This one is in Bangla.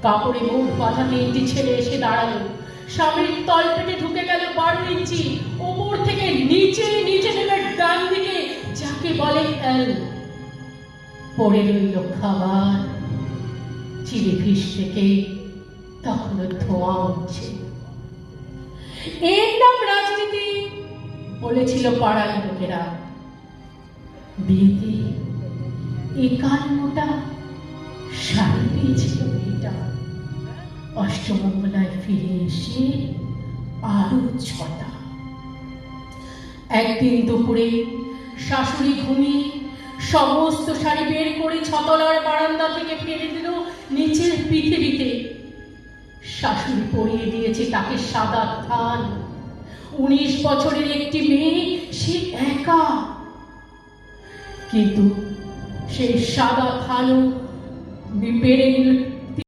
কাপড়ে মুখ বাঁধা মেয়েটি ছেলে এসে দাঁড়ালো। স্বামীর তলপেটে ঢুকে গেল 12 ইঞ্চি। ওপর থেকে নিচে নিচে নেমে ডান দিকে যাকে বলে এল। পড়ে রইল খাবার। চিলি ফিস থেকে তখনও ধোঁয়া উঠছে। এর নাম রাজনীতি বলেছিল পাড়ার লোকেরা। বিয়েতে 51টা শাড়ি পেয়েছিল মেয়েটা। অষ্টমঙ্গলায় ফিরে এসে আরো 6টা। একদিন দুপুরে শাশুড়ি ঘুমিয়ে সমস্ত শাড়ি বের করে ছতলার বারান্দা থেকে ফেলে দিল নিচের পৃথিবীতে। শাশুড়ি পরিয়ে দিয়েছে তাকে সাদা থান। 19 বছরের একটি মেয়ে, সে একা। কিন্তু সেই সাদা থানও পেরে